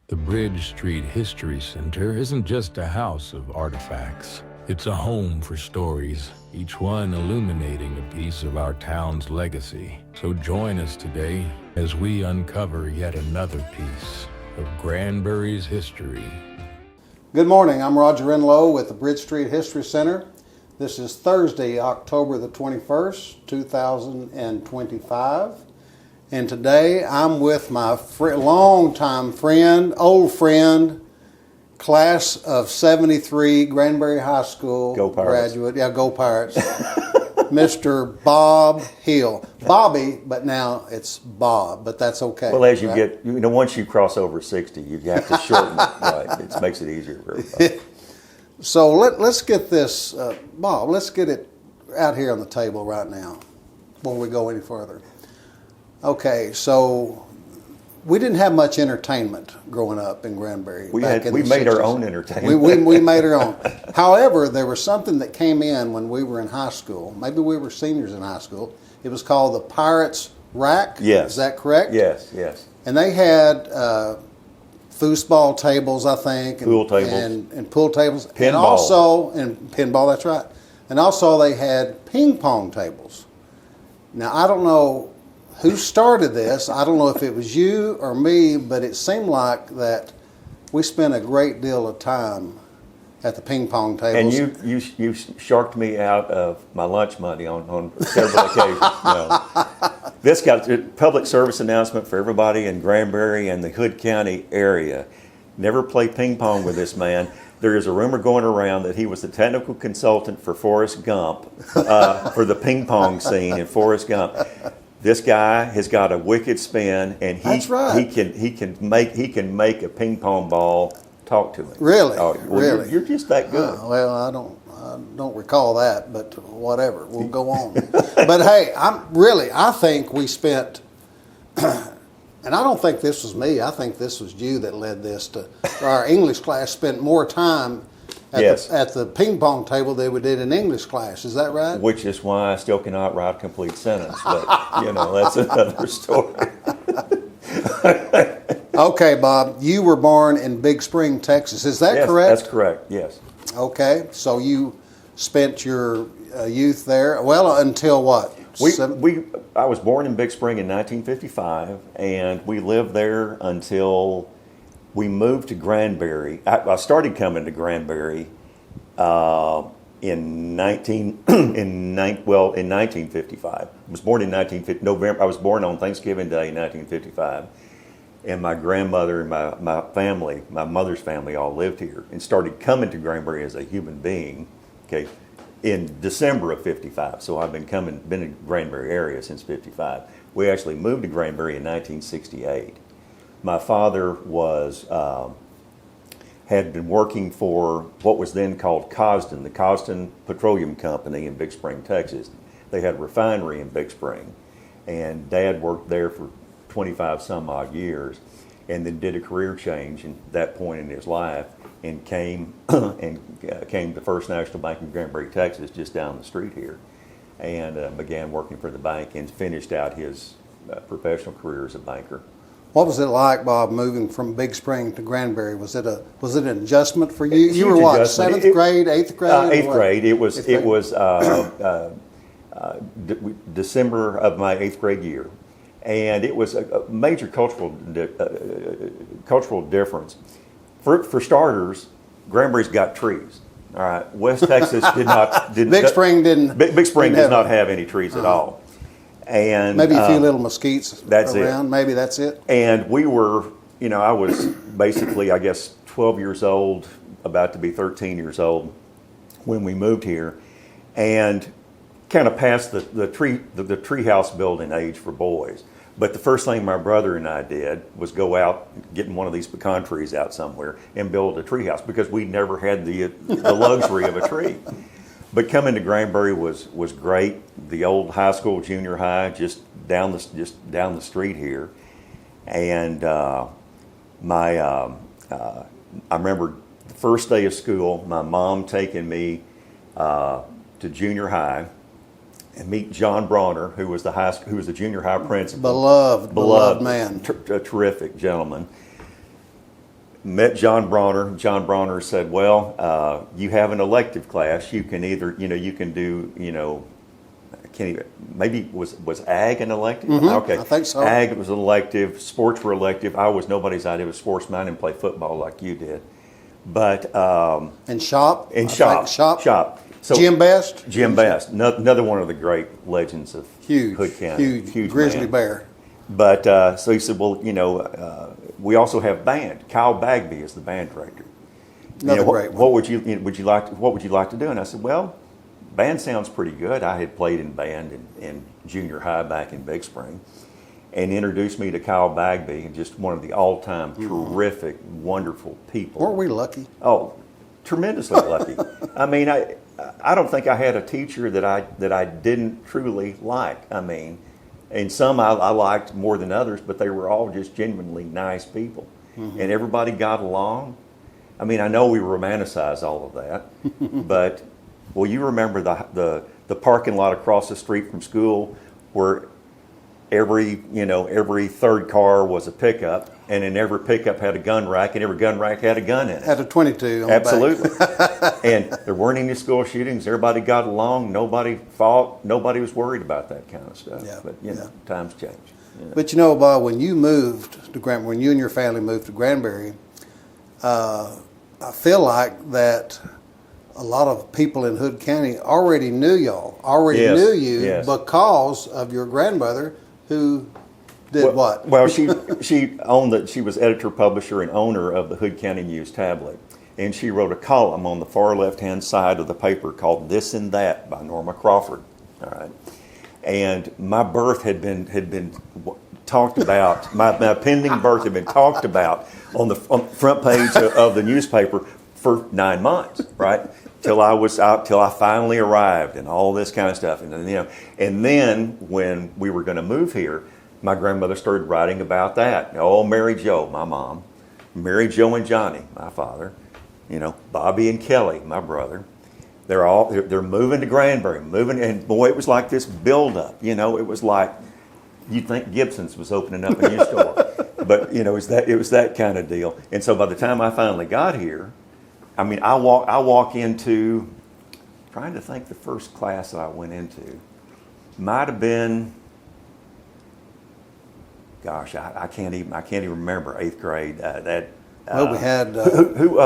The Bridge Street History Center isn't just a house of artifacts. It's a home for stories, each one illuminating a piece of our town's legacy. So join us today as we uncover yet another piece of Granbury's history. Good morning, I'm Roger Enlow with the Bridge Street History Center. This is Thursday, October the 21st, 2025. And today I'm with my longtime friend, old friend, class of 73, Granbury High School Go Pirates. Graduate. Yeah, go Pirates. Mr. Bob Hill. Bobby, but now it's Bob, but that's okay. Well, as you right? get, once you cross over 60, you have to shorten it. Right. It makes it easier for everybody. So let's get this, Bob, let's get it out here on the table right now before we go any further. Okay, so we didn't have much entertainment growing up in Granbury. We made our own entertainment. We made our own. However, there was something that came in when we were in high school. Maybe we were seniors in high school. It was called the Pirates Rack. Yes. Is that correct? Yes, yes. And they had foosball tables, I think. Pool tables. And pool tables. Pinball. And also, and pinball, that's right. And also they had ping pong tables. Now, I don't know who started this. I don't know if it was you or me, but it seemed like that we spent a great deal of time at the ping pong tables. And you sharked me out of my lunch money on several occasions. No. This got a public service announcement for everybody in Granbury and the Hood County area. Never play ping pong with this man. There is a rumor going around that he was the technical consultant for Forrest Gump for the ping pong scene in Forrest Gump. This guy has got a wicked spin, and That's right. he can make a ping pong ball talk to him. Really? Oh, well, Really? You're just that good. Well, I don't recall that, but whatever. We'll go on. But hey, I think we spent, and I don't think this was me. I think this was you that led this to our English class spent more time at, Yes. at the ping pong table than we did in English class. Is that right? Which is why I still cannot write a complete sentence. But that's another story. Okay, Bob, you were born in Big Spring, Texas. Is that Yes, correct? that's correct. Yes. Okay, so you spent your youth there. Well, until what? I was born in Big Spring in 1955, and we lived there until we moved to Granbury. I started coming to Granbury in 1955. I was born in November. I was born on Thanksgiving Day, 1955. And my grandmother and my family, my mother's family, all lived here and started coming to Granbury as a human being, okay, in December of 55. So I've been in the Granbury area since 55. We actually moved to Granbury in 1968. My father had been working for what was then called Cosden, the Cosden Petroleum Company in Big Spring, Texas. They had a refinery in Big Spring, and Dad worked there for 25 some odd years, and then did a career change at that point in his life, and came to First National Bank in Granbury, Texas, just down the street here, and began working for the bank and finished out his professional career as a banker. What was it like, Bob, moving from Big Spring to Granbury? Was it an adjustment for you? Huge You were what, adjustment. 7th grade, 8th grade? Eighth grade. It was Eighth grade. December of my 8th grade year, and it was a major cultural difference. For starters, Granbury's got trees. All right, West Texas Big Spring didn't. Big Spring does not have any trees at all. And Maybe a few little mesquites that's around. it. Maybe that's it. And we were, I was basically, I guess, 12 years old, about to be 13 years old when we moved here, and kind of past the treehouse building age for boys. But the first thing my brother and I did was go out, getting one of these pecan trees out somewhere, and build a treehouse because we never had the luxury of a tree. But coming to Granbury was great. The old high school, junior high, just down the street here, and I remember the first day of school, my mom taking me to junior high and meet John Bronner, who was the junior high principal. Beloved man. A terrific gentleman. met John Bronner. John Bronner said, well, you have an elective class. You can either, you can do, I can't even, maybe was ag an elective? Okay. I think so. Ag was an elective. Sports were elective. I was nobody's idea of sports. I didn't play football like you did. But And shop. in I shop. think shop. So Jim Best. Jim Best, another one of the great legends of Huge. Hood County. Huge grizzly man. bear. But so he said, well, we also have band. Kyle Bagby is the band director. Another great one. What would you like to do? And I said, well, band sounds pretty good. I had played in band in junior high back in Big Spring, and introduced me to Kyle Bagby, just one of the all-time terrific, wonderful people. Weren't we lucky? Oh, tremendously lucky. I mean, I don't think I had a teacher that I didn't truly like. I mean, and some I liked more than others, but they were all just genuinely nice people, and everybody got along. I mean, I know we romanticize all of that, but well, you remember the parking lot across the street from school where every third car was a pickup, and in every pickup had a gun rack, and every gun rack had a gun in it. Had a 22 on Absolutely. the back. And there weren't any school shootings. Everybody got along. Nobody fought. Nobody was worried about that kind of stuff. Yeah, But yeah. times change. Yeah. But Bob, when you moved to when you and your family moved to Granbury, I feel like that a lot of people in Hood County already knew y'all, Yes, knew you yes. because of your grandmother who did what? Well, she owned she was editor, publisher, and owner of the Hood County News Tablet, and she wrote a column on the far left-hand side of the paper called "This and That" by Norma Crawford. All right, and my birth had been talked about. My pending birth had been talked about on the front page of the newspaper for 9 months, right? Till I finally arrived, and all this kind of stuff, and then when we were going to move here, my grandmother started writing about that. Oh, Mary Jo, my mom, Mary Jo and Johnny, my father, Bobby and Kelly, my brother. They're moving to Granbury, and boy, it was like this buildup. It was like you'd think Gibson's was opening up a new store, but it was that kind of deal. And so by the time I finally got here, I mean, I walk into, trying to think the first class that I went into, might have been, gosh, I can't even remember 8th grade. Well, we had who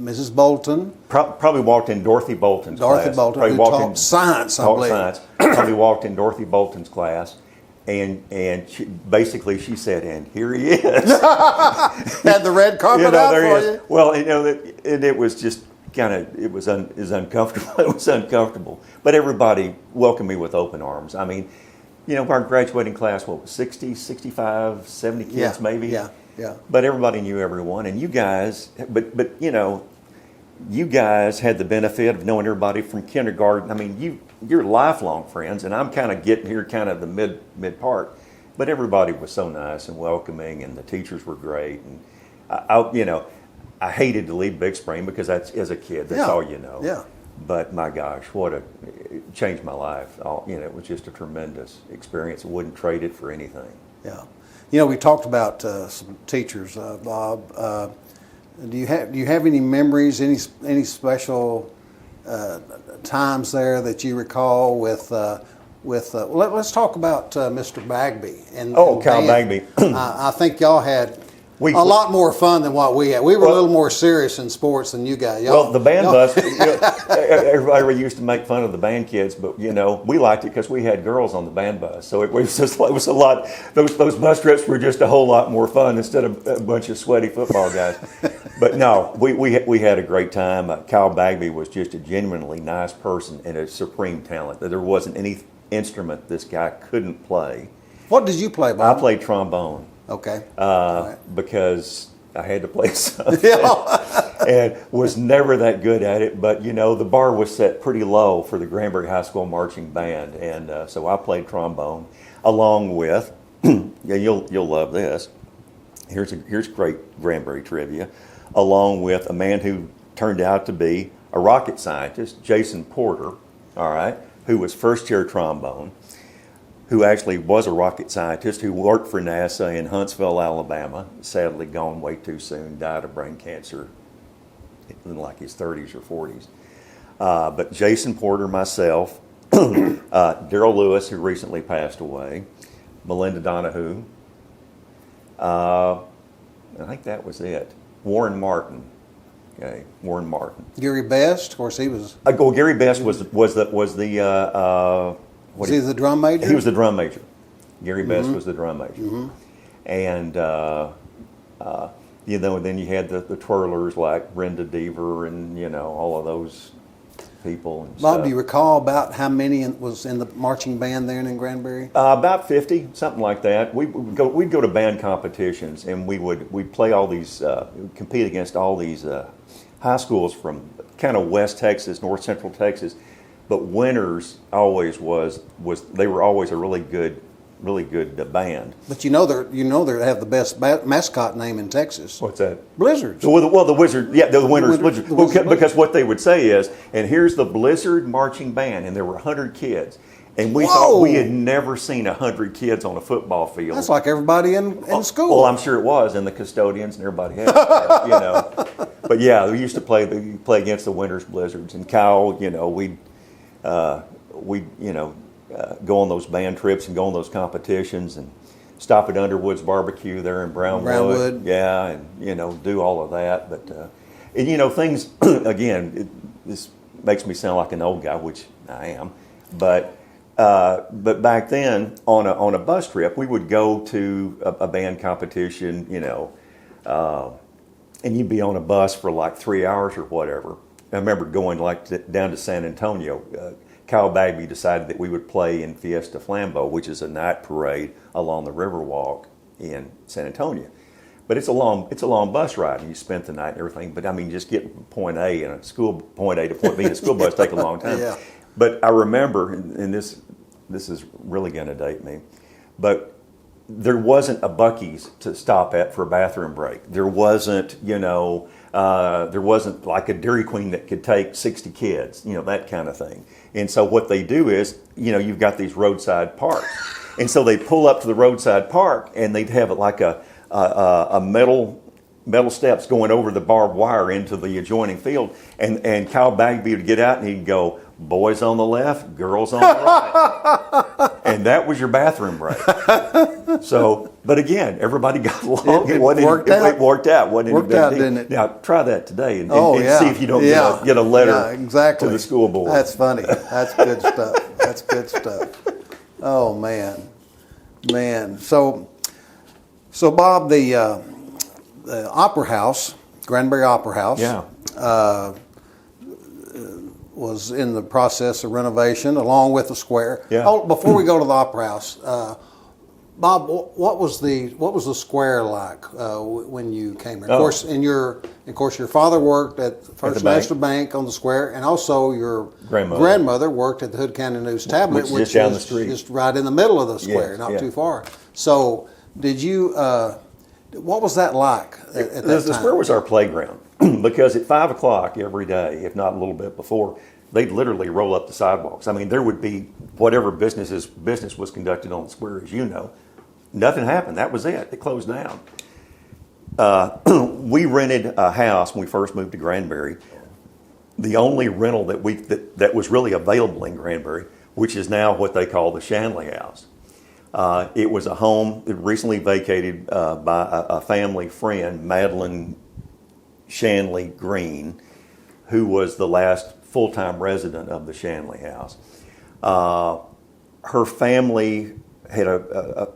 Mrs. Bolton, probably walked in Dorothy Bolton's Dorothy class. Bolton, Probably who walked taught in- science, I taught believe. science. Probably walked in Dorothy Bolton's class, and she said, "And here he is." Had the red carpet out there for he is. you. Well, it was just kind of it was uncomfortable. It was uncomfortable, but everybody welcomed me with open arms. I mean, our graduating class, what was 60, 65, 70 kids Yeah, maybe? yeah. But everybody knew everyone, and you guys, you guys had the benefit of knowing everybody from kindergarten. I mean, you're lifelong friends, and I'm kind of getting here kind of the mid part. But everybody was so nice and welcoming, and the teachers were great. And I hated to leave Big Spring because as a kid, that's all you know. Yeah. But my gosh, it changed my life. It was just a tremendous experience. I wouldn't trade it for anything. Yeah. We talked about some teachers, Bob. Do you have any memories, any special times there that you recall with? Let's talk about Mr. Bagby and Kyle band. Bagby. I think y'all had a lot more fun than what we had. We were a little more serious in sports than you guys. Well, the band bus, everybody used to make fun of the band kids, but we liked it because we had girls on the band bus. So it was a lot. Those bus trips were just a whole lot more fun instead of a bunch of sweaty football guys. But no, we had a great time. Kyle Bagby was just a genuinely nice person and a supreme talent. There wasn't any instrument this guy couldn't play. What did you play, Bob? I played trombone. Okay. Because I had to play something and was never that good at it. But, the bar was set pretty low for the Granbury High School Marching Band. And so I played trombone along with, you'll love this. Here's great Granbury trivia. Along with a man who turned out to be a rocket scientist, Jason Porter, all right, who was first chair trombone, who actually was a rocket scientist who worked for NASA in Huntsville, Alabama. Sadly gone way too soon, died of brain cancer in like his 30s or 40s. But Jason Porter, myself, Daryl Lewis, who recently passed away, Melinda Donahue, I think that was it. Warren Martin. Okay, Warren Martin. Gary Best, of course, he was. Gary Best was the Was he the drum major? He was the drum major. Gary Best was the drum major. And, then you had the twirlers like Brenda Deaver and, all of those people. And Bob, stuff. do you recall about how many was in the marching band there in Granbury? About 50, something like that. We'd go to band competitions and we'd play all these, compete against all these high schools from kind of West Texas, North Central Texas. But winners always they were always a really good band. But they have the best mascot name in Texas. What's that? Blizzards. Well, the Wizard, the winners, Blizzard- Blizzard. Because what they would say is, and here's the Blizzard marching band, and there were 100 kids. And we thought we had never seen 100 kids on a football field. That's like everybody in school. Well, I'm sure it was, and the custodians and everybody had, But yeah, we used to play against the Winners Blizzards, and Kyle, we'd go on those band trips and go on those competitions and stop at Underwood's Barbecue there in Brownwood. Yeah, and do all of that. But things again. This makes me sound like an old guy, which I am. But back then on a bus trip, we would go to a band competition. And you'd be on a bus for like 3 hours or whatever. I remember going down to San Antonio. Kyle Bagby decided that we would play in Fiesta Flambeau, which is a night parade along the Riverwalk in San Antonio. But it's a long bus ride, and you spent the night and everything. But I mean, just getting from point A to point B in a school bus take a long time. Yeah. But I remember, and this is really going to date me, but there wasn't a Buc-ee's to stop at for a bathroom break. There wasn't, there wasn't like a Dairy Queen that could take 60 kids, that kind of thing. And so what they do is, you've got these roadside parks. And so they pull up to the roadside park and they'd have it like a metal steps going over the barbed wire into the adjoining field. And Kyle Bagby would get out and he'd go, boys on the left, girls on the right. And that was your bathroom break. So, but again, everybody got along. It worked out. It worked out. Wasn't Worked any big out, deal. didn't it? Now, try that today and Yeah. see if you don't get a letter exactly. to the school board. That's funny. That's good stuff. That's good stuff. Oh, man. So Bob, the Opera House, Granbury Opera House, Yeah. was in the process of renovation along with the square. Yeah. Oh, before we go to the Opera House, Bob, what was the square like when you came here? Of course, your father worked at First National Bank on the square, and also your grandmother worked at the Hood County News Tablet, Which is just down the street, just right in the middle of the square, Yes, not yeah. too far. So, did you? What was that like at that The time? square was our playground because at 5 o'clock every day, if not a little bit before, they'd literally roll up the sidewalks. I mean, there would be whatever business was conducted on the square, as you know. Nothing happened. That was it. It closed down. We rented a house when we first moved to Granbury. The only rental that was really available in Granbury, which is now what they call the Shanley House. It was a home that recently vacated by a family friend, Madeline Shanley Green, who was the last full-time resident of the Shanley House. Her family had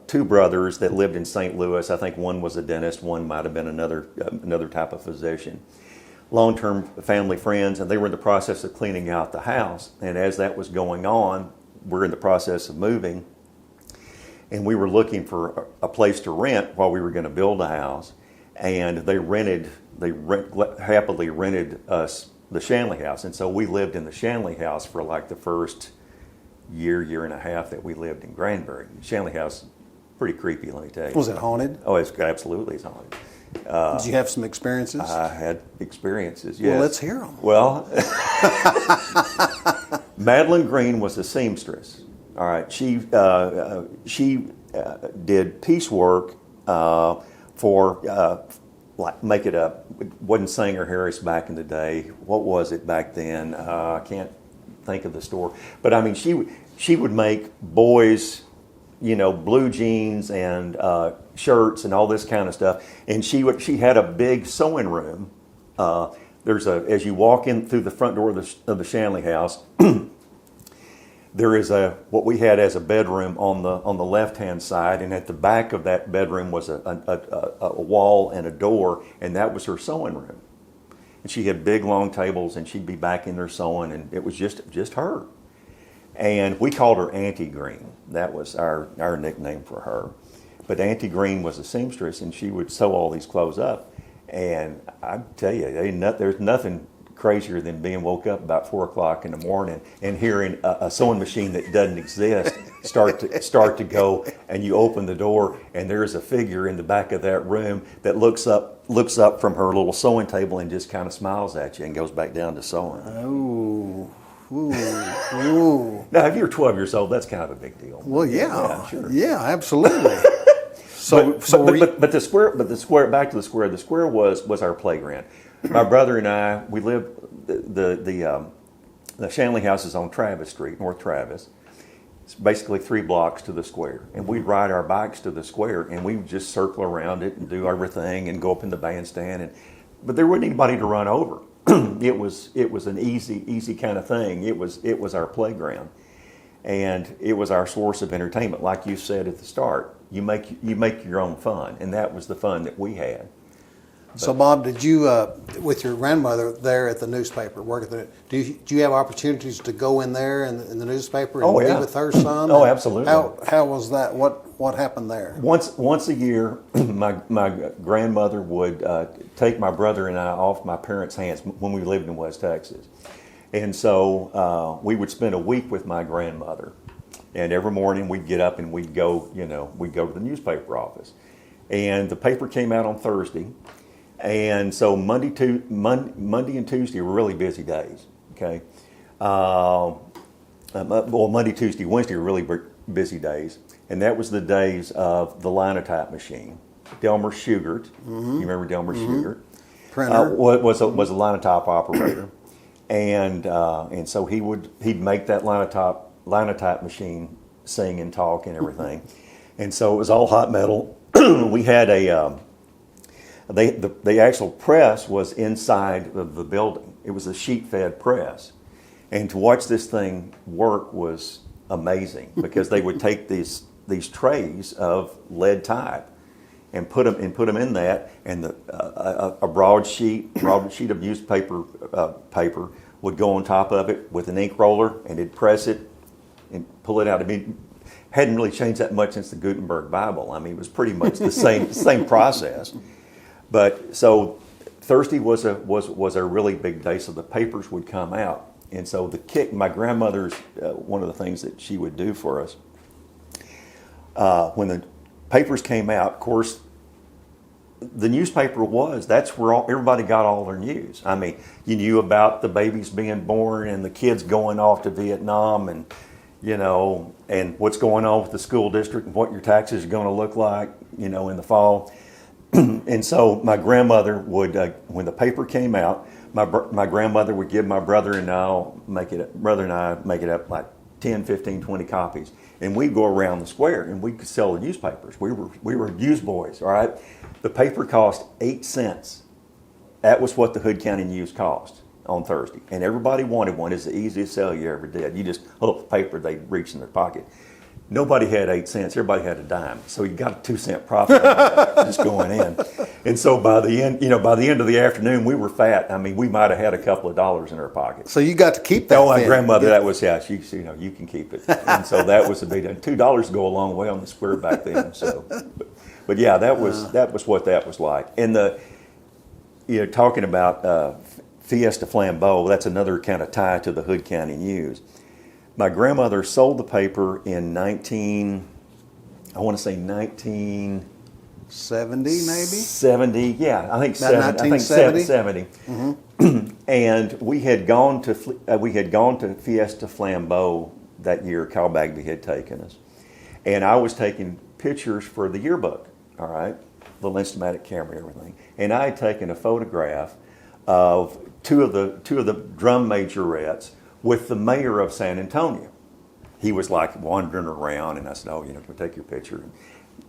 two brothers that lived in St. Louis. I think one was a dentist, one might have been another type of physician. Long-term family friends, and they were in the process of cleaning out the house. And as that was going on, we're in the process of moving, and we were looking for a place to rent while we were going to build a house. And they happily rented us the Shanley House, and so we lived in the Shanley House for like the first year and a half that we lived in Granbury. Shanley House, pretty creepy, let me tell you. Was it haunted? Oh, it's absolutely haunted. Did you have some experiences? I had experiences, yes. Well, let's hear them. Well, Madeline Green was a seamstress, All right, she did piecework for like make it up. It wasn't Sanger Harris back in the day. What was it back then? I can't think of the store. But I mean, she would make boys, blue jeans and shirts and all this kind of stuff. And she had a big sewing room. As you walk in through the front door of the Shanley house, there is what we had as a bedroom on the left hand side, and at the back of that bedroom was a wall and a door, and that was her sewing room. And she had big long tables, and she'd be back in there sewing, and it was just her. And we called her Auntie Green. That was our nickname for her. But Auntie Green was a seamstress, and she would sew all these clothes up. And I tell you, there's nothing crazier than being woke up about 4 o'clock in the morning and hearing a sewing machine that doesn't exist start to go, and you open the door and there's a figure in the back of that room that looks up from her little sewing table and just kind of smiles at you and goes back down to sewing. Oh. Ooh. Now, if you're 12 years old, that's kind of a big deal. Well, Yeah, sure. Yeah, absolutely. But the square. Back to the square. The square was our playground. My brother and I, we lived the Shanley house is on Travis Street, North Travis. It's basically 3 blocks to the square, and we'd ride our bikes to the square, and we would just circle around it and do everything, and go up in the bandstand. But there wasn't anybody to run over. It was an easy kind of thing. It was our playground, and it was our source of entertainment. Like you said at the start, you make your own fun, and that was the fun that we had. So, Bob, did you, with your grandmother there at the newspaper, did you have opportunities to go in there in the newspaper and be with her son? Oh, absolutely. How was that? What happened there? Once a year, my grandmother would take my brother and I off my parents' hands when we lived in West Texas. And so we would spend a week with my grandmother. And every morning we'd get up and we'd go to the newspaper office. And the paper came out on Thursday. And so Monday and Tuesday were really busy days. Okay, Monday, Tuesday, Wednesday were really busy days, and that was the days of the linotype machine. Delmer Shugart, you remember Delmer Shugart? Printer was a linotype operator, and so he'd make that linotype machine sing and talk and everything, and so it was all hot metal. We had the actual press was inside of the building. It was a sheet-fed press. And to watch this thing work was amazing because they would take these trays of lead type and put them in that, and a broad sheet of newspaper paper would go on top of it with an ink roller, and it'd press it and pull it out. I mean, hadn't really changed that much since the Gutenberg Bible. I mean, it was pretty much the same process. But so Thursday was a really big day, so the papers would come out. And so my grandmother's, one of the things that she would do for us, when the papers came out, of course, the newspaper that's where everybody got all their news. I mean, you knew about the babies being born and the kids going off to Vietnam and, and what's going on with the school district and what your taxes are going to look like, in the fall. And so my grandmother would, when the paper came out, my grandmother would give my brother and I make it up like 10, 15, 20 copies. And we'd go around the square and we could sell the newspapers. We were newsboys, all right? The paper cost 8 cents. That was what the Hood County News cost on Thursday. And everybody wanted one. It's the easiest sell you ever did. You just hold up the paper, they reach in their pocket. Nobody had 8 cents. Everybody had a dime. So you got a 2 cent profit just going in. And so by the end of the afternoon, we were fat. I mean, we might have had a couple of dollars in our pockets. So you got to keep that. Oh, my grandmother, that was, you can keep it. And so that was a big deal. $2 go a long way on the square back then. So, but yeah, that was what that was like. And talking about Fiesta Flambeau, that's another kind of tie to the Hood County News. My grandmother sold the paper in 1970 maybe? 70, yeah, I think 70. Mm-hmm. And we had gone to Fiesta Flambeau that year Cal Bagby had taken us. And I was taking pictures for the yearbook, all right, the Lenstomatic camera, everything. And I had taken a photograph of two of the drum majorettes with the mayor of San Antonio. He was like wandering around, and I said, "Oh, can we take your picture?" And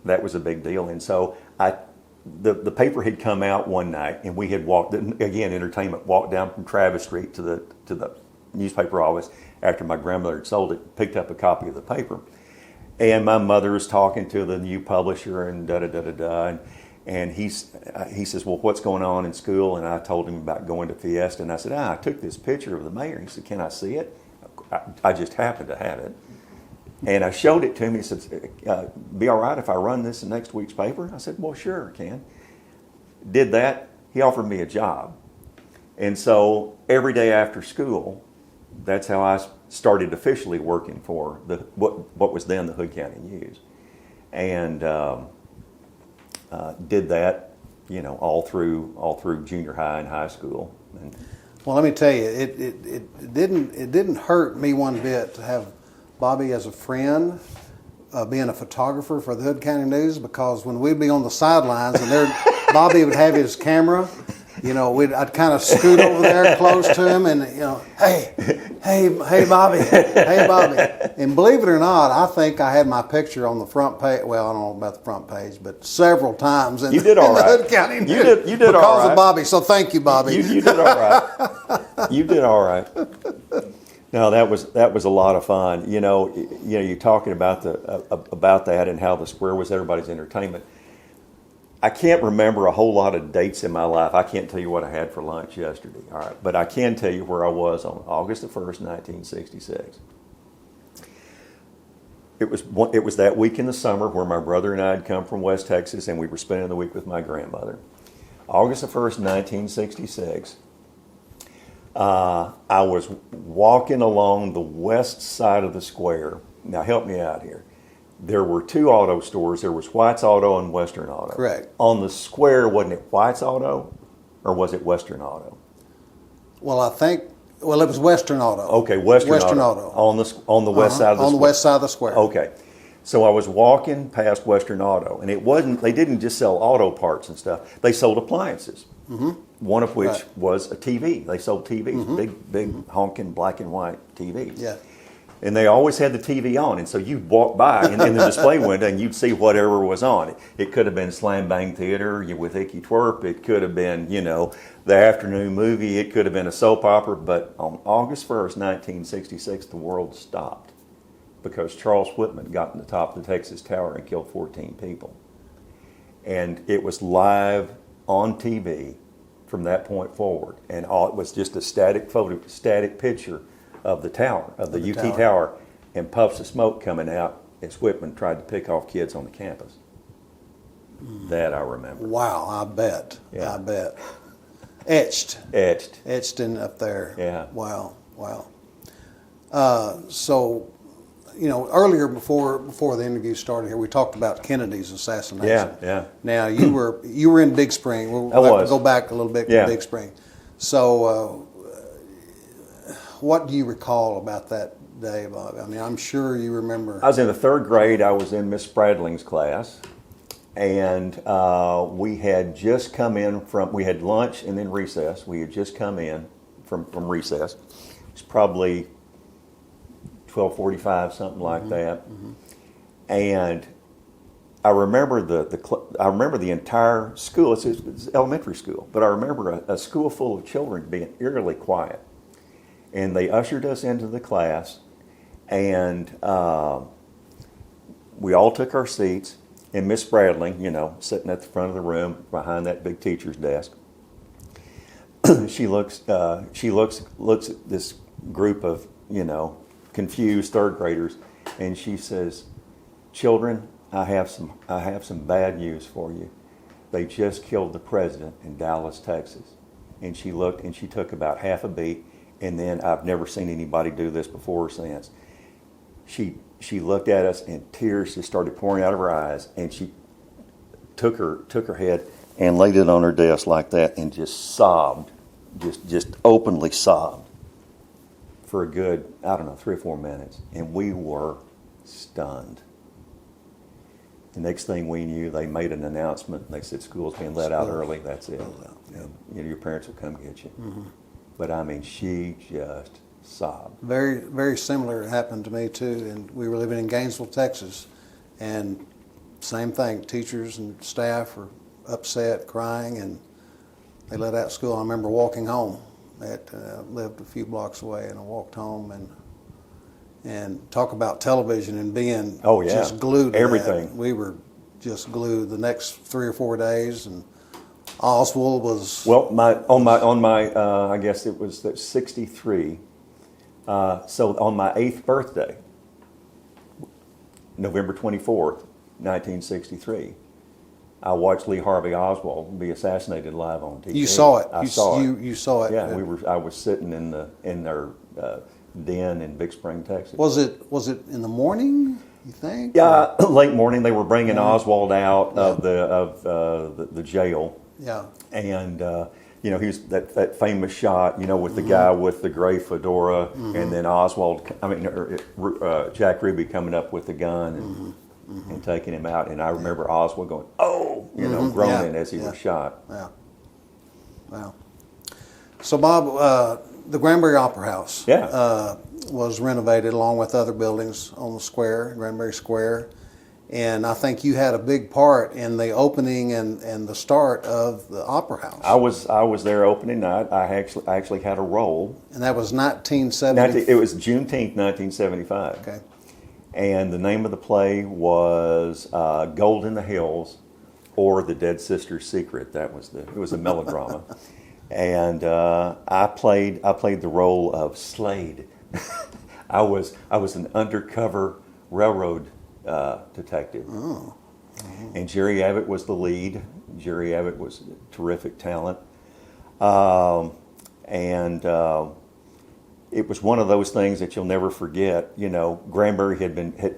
that was a big deal. And so the paper had come out one night, and we had walked, again, entertainment, walked down from Travis Street to the newspaper office after my grandmother had sold it, picked up a copy of the paper. And my mother was talking to the new publisher and da-da-da-da-da. And he says, "Well, what's going on in school?" And I told him about going to Fiesta. And I said, "I took this picture of the mayor." He said, "Can I see it?" I just happened to have it. And I showed it to him. He said, "Be all right if I run this in next week's paper?" I said, "Well, sure, I can." Did that. He offered me a job. And so every day after school, that's how I started officially working for what was then the Hood County News. And did that, all through junior high and high school. And, Well, let me tell you, it didn't hurt me one bit to have Bobby as a friend, being a photographer for the Hood County News, because when we'd be on the sidelines and Bobby would have his camera, I'd kind of scoot over there close to him and, hey, Bobby, hey, Bobby. And believe it or not, I think I had my picture on the front page. Well, I don't know about the front page, but several times in, you did all in the right. Hood County News. You did all because right. of Bobby. So thank you, Bobby. You did all right. You did all right. No, that was a lot of fun. You're talking about about that and how the square was everybody's entertainment. I can't remember a whole lot of dates in my life. I can't tell you what I had for lunch yesterday. All right, but I can tell you where I was on August the 1st, 1966. It was that week in the summer where my brother and I had come from West Texas, and we were spending the week with my grandmother. August the 1st, 1966. I was walking along the west side of the square. Now help me out here. There were two auto stores. There was White's Auto and Western Auto. Correct. On the square, wasn't it White's Auto or was it Western Auto? Well, it was Western Auto. Okay, Western Auto. On the west side of the square. On the west side of the square. Okay. So I was walking past Western Auto, and they didn't just sell auto parts and stuff. They sold appliances. Mm-hmm. One of which was a TV. They sold TVs, big honking black and white TVs. Yeah. And they always had the TV on, and so you'd walk by in the display window and you'd see whatever was on. It could have been Slam Bang Theater with Icky Twerp. It could have been, the afternoon movie. It could have been a soap opera. But on August 1st, 1966, the world stopped because Charles Whitman got in the top of the Texas Tower and killed 14 people. And it was live on TV from that point forward. And it was just a static picture of the tower, of the UT Tower, and puffs of smoke coming out as Whitman tried to pick off kids on the campus. That I remember. Wow, I bet. Yeah. I bet. Etched in up there. Yeah. Wow. So, earlier before the interview started here, we talked about Kennedy's assassination. Yeah. Now you were in Big Spring. We'll have to go back a little bit to Big Spring. So, what do you recall about that day, Bob? I mean, I'm sure you remember. I was in the third grade. I was in Miss Spradling's class, and we had just come in we had lunch and then recess. We had just come in from recess. It was probably 12:45, something like that. Mm-hmm. And I remember the entire school. It's elementary school, but I remember a school full of children being eerily quiet. And they ushered us into the class, and we all took our seats. And Miss Spradling, sitting at the front of the room behind that big teacher's desk, she looks at this group of confused third graders, and she says, "Children, I have some bad news for you. They just killed the president in Dallas, Texas." And she looked, and she took about half a beat. And then I've never seen anybody do this before or since. She looked at us and tears just started pouring out of her eyes, and she took her head and laid it on her desk like that and just sobbed, just openly sobbed. for a good, I don't know, 3 or 4 minutes, and we were stunned. The next thing we knew, they made an announcement. They said, school's being let out early. That's it. Yeah. Your parents will come get you. But I mean, she just sobbed. Very, very similar happened to me too. And we were living in Gainesville, Texas, and same thing. Teachers and staff were upset, crying, and they let out school. I remember walking home. Lived a few blocks away, and I walked home and talk about television and being just glued to everything. that. We were just glued the next 3 or 4 days, and Oswald was on my I guess it was 63. So on my 8th birthday, November 24th, 1963, I watched Lee Harvey Oswald be assassinated live on TV. You saw it. I saw it. You saw it. Yeah, I was sitting in their den in Big Spring, Texas. Was it in the morning? You think? Yeah, late morning. They were bringing Oswald out of the jail. Yeah. And he was that famous shot, with the guy with the gray fedora, and then Jack Ruby coming up with the gun and taking him out. And I remember Oswald going, "Oh," groaning as he was shot. Yeah. Wow. So, Bob, the Granbury Opera House was renovated along with other buildings on the square, Granbury Square. And I think you had a big part in the opening and the start of the Opera House. I was there opening night. I actually had a role. And that was 1970. It was Juneteenth, 1975. Okay. And the name of the play was Gold in the Hills, or The Dead Sister's Secret. It was a melodrama. And I played the role of Slade. I was an undercover railroad detective. Oh. And Jerry Abbott was the lead. Jerry Abbott was terrific talent. It was one of those things that you'll never forget. Granbury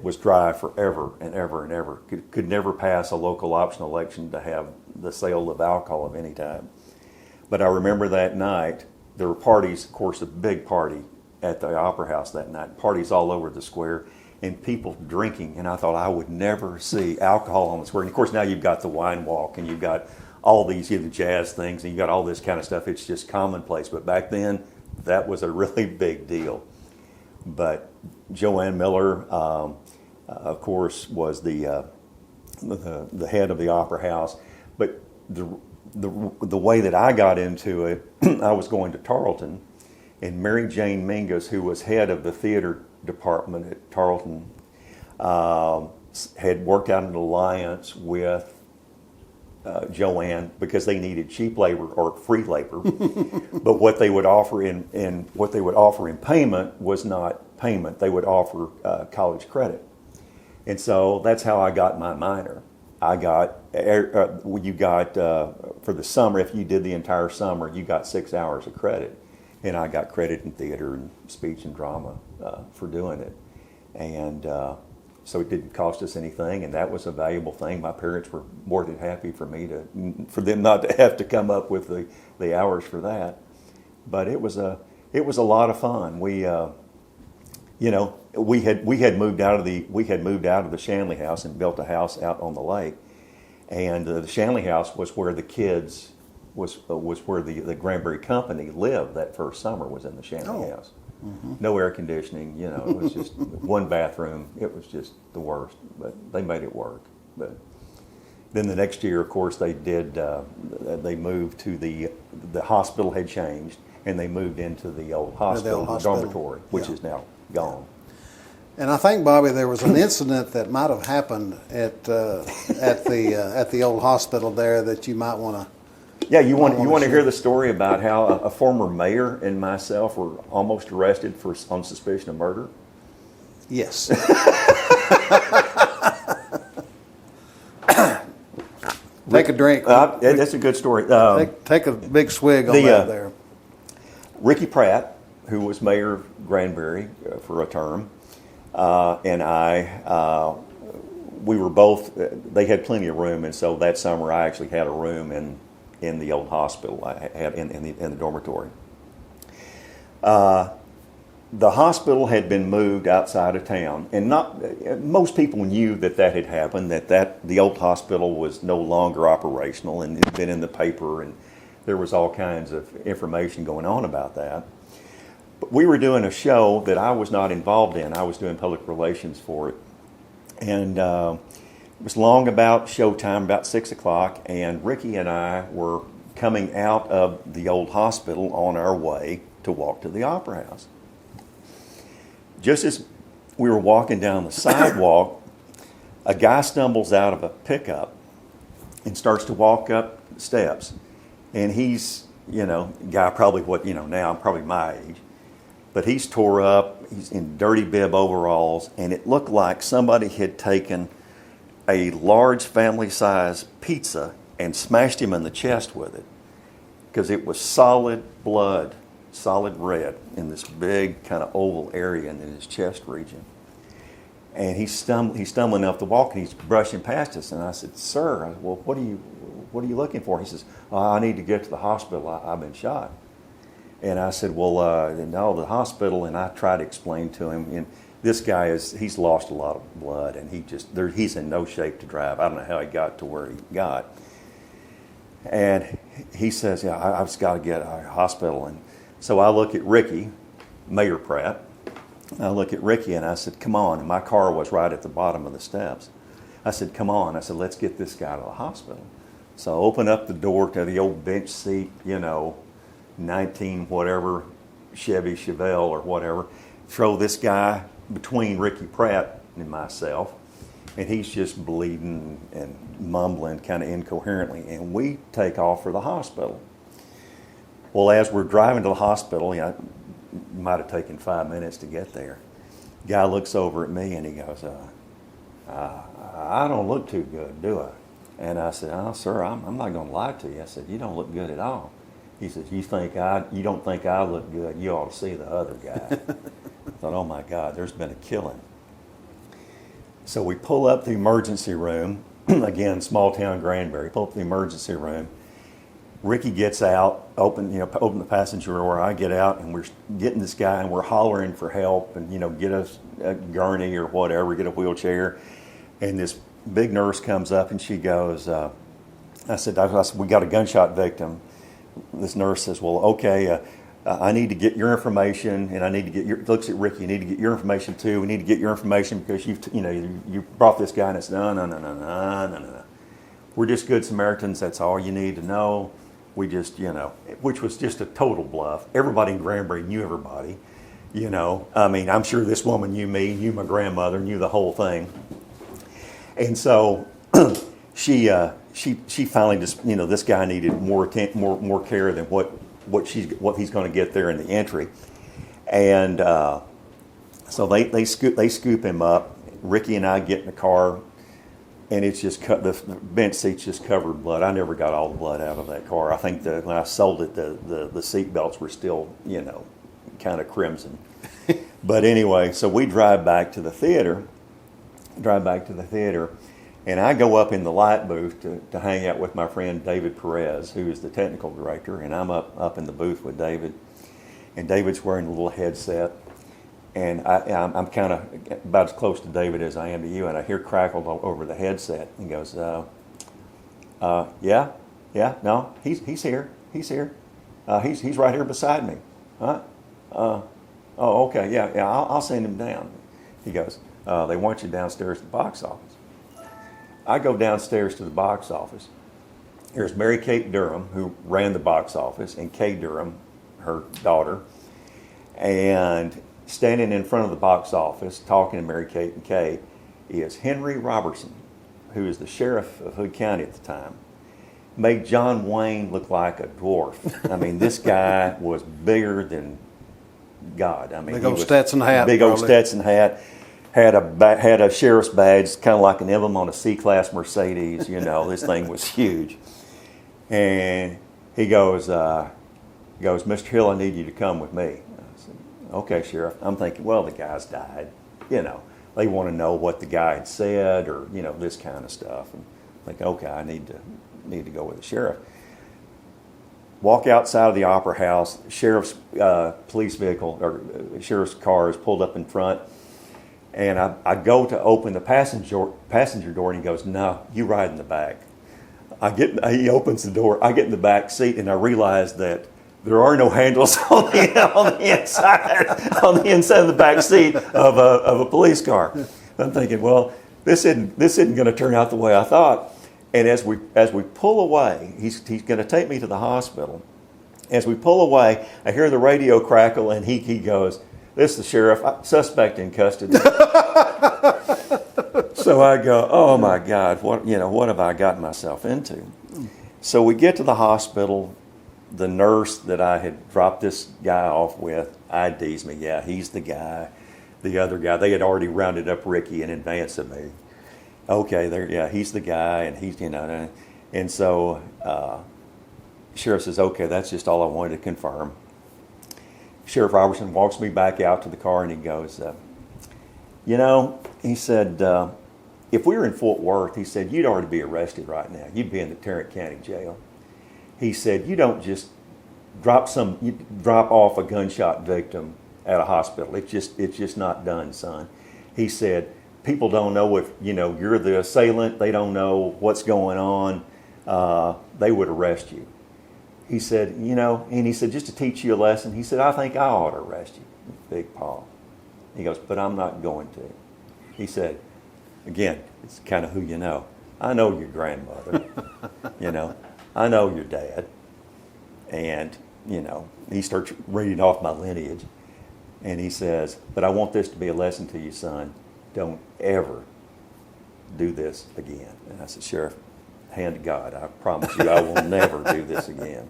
was dry forever and ever and ever. Could never pass a local option election to have the sale of alcohol of any type. But I remember that night, there were parties, of course, a big party at the Opera House that night, parties all over the square, and people drinking. And I thought I would never see alcohol on the square. And of course, now you've got the wine walk, and you've got all these jazz things, and you've got all this kind of stuff. It's just commonplace. But back then, that was a really big deal. But Joanne Miller, of course, was the head of the Opera House. But the way that I got into it, I was going to Tarleton, and Mary Jane Mingus, who was head of the theater department at Tarleton, had worked out an alliance with Joanne because they needed cheap labor or free labor, but what they would offer in payment was not payment. They would offer college credit, and so that's how I got my minor. I got for the summer, if you did the entire summer, you got 6 hours of credit, and I got credit in theater and speech and drama for doing it, and so it didn't cost us anything, and that was a valuable thing. My parents were more than happy for them not to have to come up with the hours for that, but it was a lot of fun. We had moved out of the Shanley House and built a house out on the lake, and the Shanley House was where the kids was where the Granbury Company lived. That first summer was in the Shanley House. Mm-hmm. No air conditioning, it was just one bathroom. It was just the worst, but they made it work. But then the next year, of course, they moved to the hospital had changed, and they moved into the old hospital, the dormitory, which is now gone. And I think, Bobby, there was an incident that might have happened at the old hospital there that you might want to. Yeah, you want to hear the story about how a former mayor and myself were almost arrested on suspicion of murder? Yes. Take a drink. That's a good story. Take a big swig on that there. Ricky Pratt, who was mayor of Granbury for a term, and I, we were both, they had plenty of room, and so that summer I actually had a room in the old hospital. I had in the dormitory. the hospital had been moved outside of town, and not most people knew that had happened. That the old hospital was no longer operational, and it had been in the paper, and there was all kinds of information going on about that. But we were doing a show that I was not involved in. I was doing public relations for it, and it was long about showtime, about 6 o'clock, and Ricky and I were coming out of the old hospital on our way to walk to the Opera House. Just as we were walking down the sidewalk, a guy stumbles out of a pickup and starts to walk up the steps. And he's, guy probably now probably my age, but he's tore up, he's in dirty bib overalls, and it looked like somebody had taken a large family-size pizza and smashed him in the chest with it, because it was solid blood, solid red in this big kind of oval area in his chest region. And he's stumbling up the walk, and he's brushing past us. And I said, "Sir, well, what are you looking for?" He says, "I need to get to the hospital. I've been shot." And I said, "Well, no, the hospital." And I tried to explain to him, and this guy he's lost a lot of blood, and he's in no shape to drive. I don't know how he got to where he got. And he says, "Yeah, I've just got to get a hospital." And so I look at Ricky, Mayor Pratt. I look at Ricky and I said, "Come on." And my car was right at the bottom of the steps. I said, "Come on." I said, "Let's get this guy to the hospital." So I open up the door to the old bench seat, 19 whatever, Chevy Chevelle or whatever. Throw this guy between Ricky Pratt and myself. And he's just bleeding and mumbling kind of incoherently. And we take off for the hospital. Well, as we're driving to the hospital, it might have taken 5 minutes to get there. Guy looks over at me and he goes, "I don't look too good, do I?" And I said, "Oh, sir, I'm not going to lie to you." I said, "You don't look good at all." He says, You don't think I look good? You ought to see the other guy." I thought, oh my God, there's been a killing. So we pull up the emergency room, again, small town Granbury, pull up the emergency room. Ricky gets out, open the passenger door. I get out, and we're getting this guy, and we're hollering for help, and get us a gurney or whatever, get a wheelchair. And this big nurse comes up, and she goes, I said, "We got a gunshot victim." This nurse says, "Well, okay, I need to get your information, and I need to get looks at Ricky. You need to get your information too. We need to get your information because you brought this guy." And I said, No. We're just good Samaritans. That's all you need to know. We just, which was just a total bluff. Everybody in Granbury knew everybody. I'm sure this woman knew me, knew my grandmother, knew the whole thing. And so she finally just, this guy needed more care than what he's going to get there in the entry. And so they scoop him up. Ricky and I get in the car, and it's just the bench seat's just covered in blood. I never got all the blood out of that car. I think when I sold it, the seat belts were still, kind of crimson. But anyway, so we drive back to the theater, and I go up in the light booth to hang out with my friend David Perez, who is the technical director, and I'm up in the booth with David. And David's wearing a little headset, and I'm kind of about as close to David as I am to you, and I hear crackled over the headset, and he goes, yeah, no, he's here. He's right here beside me. Huh? Oh, okay, yeah, I'll send him down. He goes, they want you downstairs at the box office. I go downstairs to the box office. There's Mary Kate Durham, who ran the box office, and Kay Durham, her daughter. And standing in front of the box office, talking to Mary Kate and Kay, is Henry Robertson, who is the sheriff of Hood County at the time. Made John Wayne look like a dwarf. I mean, this guy was bigger than God. I mean, big old Stetson hat. Big old Stetson hat. Had a sheriff's badge, kind of like an emblem on a C-Class Mercedes. This thing was huge. And he goes, "Mr. Hill, I need you to come with me." I said, "Okay, Sheriff." I'm thinking, well, the guy's died. They want to know what the guy had said, or this kind of stuff. And I think, okay, I need to go with the sheriff. walk outside of the Opera House. Sheriff's police vehicle or sheriff's car is pulled up in front, and I go to open the passenger door, and he goes, "No, you ride in the back." He opens the door. I get in the back seat, and I realize that there are no handles on the inside of the back seat of a police car. I'm thinking, well, this isn't going to turn out the way I thought. And as we pull away, he's going to take me to the hospital. As we pull away, I hear the radio crackle, and he goes, "This is the sheriff. Suspect in custody." So I go, "Oh my God, what have I gotten myself into?" So we get to the hospital. The nurse that I had dropped this guy off with IDs me. Yeah, he's the guy. The other guy, they had already rounded up Ricky in advance of me. Okay, he's the guy, and he's, and so sheriff says, "Okay, that's just all I wanted to confirm." Sheriff Robertson walks me back out to the car, and he goes, he said, "If we were in Fort Worth," he said, "you'd already be arrested right now. You'd be in the Tarrant County Jail." He said, "You don't just drop off a gunshot victim at a hospital. It's just not done, son." He said, "People don't know if you're the assailant. They don't know what's going on. They would arrest you." He said, and he said, "Just to teach you a lesson," he said, "I think I ought to arrest you, Big Paul." He goes, "But I'm not going to." He said, again, it's kind of who you know. "I know your grandmother, I know your dad." And, he starts reading off my lineage. And he says, "But I want this to be a lesson to you, son. Don't ever do this again." And I said, "Sheriff, hand to God, I promise you I will never do this again."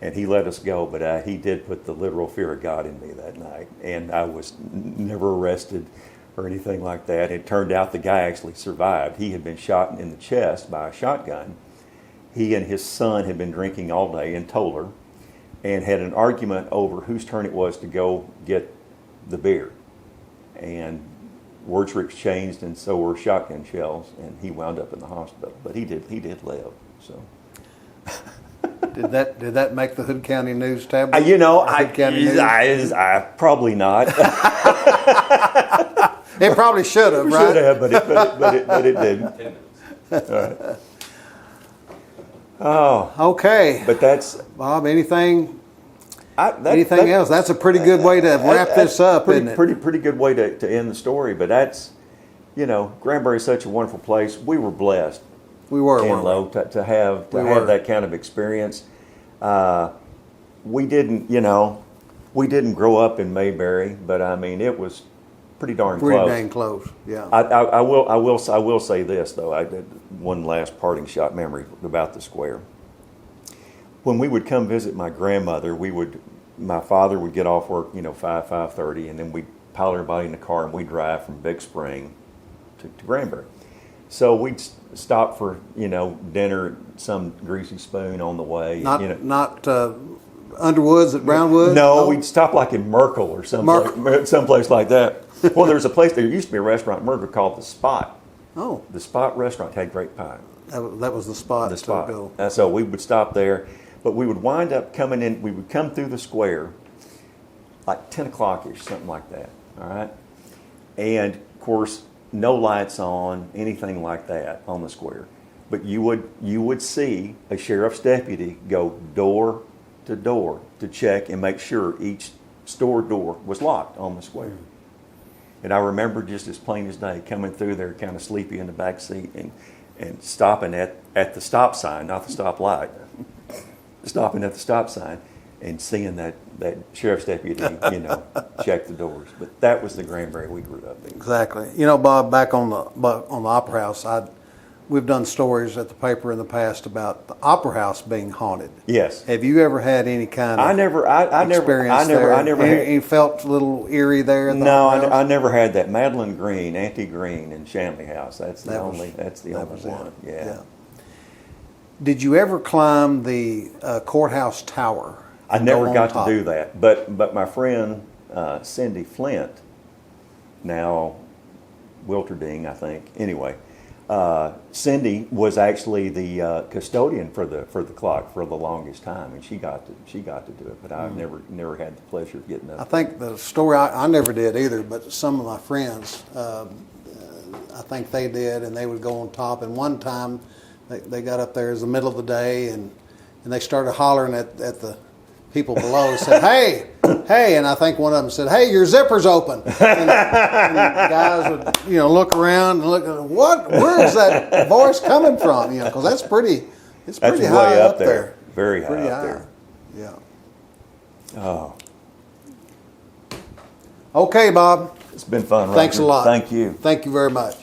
And he let us go, but he did put the literal fear of God in me that night. And I was never arrested or anything like that. It turned out the guy actually survived. He had been shot in the chest by a shotgun. He and his son had been drinking all day in Toller and had an argument over whose turn it was to go get the beer. And words were exchanged, and so were shotgun shells, and he wound up in the hospital. But he did live. So Did that make the Hood County News tablet? I probably not. It probably should have, right? Should have, but it didn't. All right. Oh, okay. But that's Bob. Anything that, else? That's a pretty good way to wrap this up, isn't it? Pretty good way to end the story. But that's, Granbury is such a wonderful place. We were blessed. We were, to have that kind of experience. We didn't grow up in Mayberry, but I mean it was pretty darn close. Pretty dang close, yeah. I will say this though. I did one last parting shot memory about the square. When we would come visit my grandmother, my father would get off work, 5:30, and then we'd pile everybody in the car and we'd drive from Big Spring to Granbury. So we'd stop for dinner at some greasy spoon on the way. Not Underwoods at Brownwood? No, we'd stop like in Merkel or someplace like that. Well, there used to be a restaurant in Merkel called The Spot. Oh. The Spot restaurant had great pie. That was the spot. The Spot. To go. So we would stop there, but we would wind up coming in. We would come through the square like 10 o'clock-ish, something like that. All right, and of course, no lights on, anything like that on the square. But you would see a sheriff's deputy go door to door to check and make sure each store door was locked on the square. And I remember just as plain as day coming through there kind of sleepy in the back seat and stopping at the stop sign, not the stop light, stopping at the stop sign and seeing that sheriff's deputy, check the doors. But that was the Granbury we grew up in. Exactly. Bob, back on the Opera House, we've done stories at the paper in the past about the Opera House being haunted. Yes. Have you ever had any kind of experience there? You felt a little eerie there? No, I never had that. Madeline Green, Auntie Green in Shanley House. That's the only one. Yeah. Did you ever climb the courthouse tower? I never got to do that, but my friend Cindy Flint, now Wilterding, I think. Anyway, Cindy was actually the custodian for the clock for the longest time, and she got to do it. But I've never had the pleasure of getting I up. think the story, I never did either, but some of my friends, I think they did, and they would go on top. And one time, they got up there, it was the middle of the day, and they started hollering at the people below and said, hey, and I think one of them said, hey, your zipper's open. And the guys would, look around and look, where is that voice coming from? Because that's pretty high way up there. Very high Pretty up high. there. Yeah. Oh, Okay, Bob. it's been fun, Roger. Thanks a lot. Thank you. Thank you very much.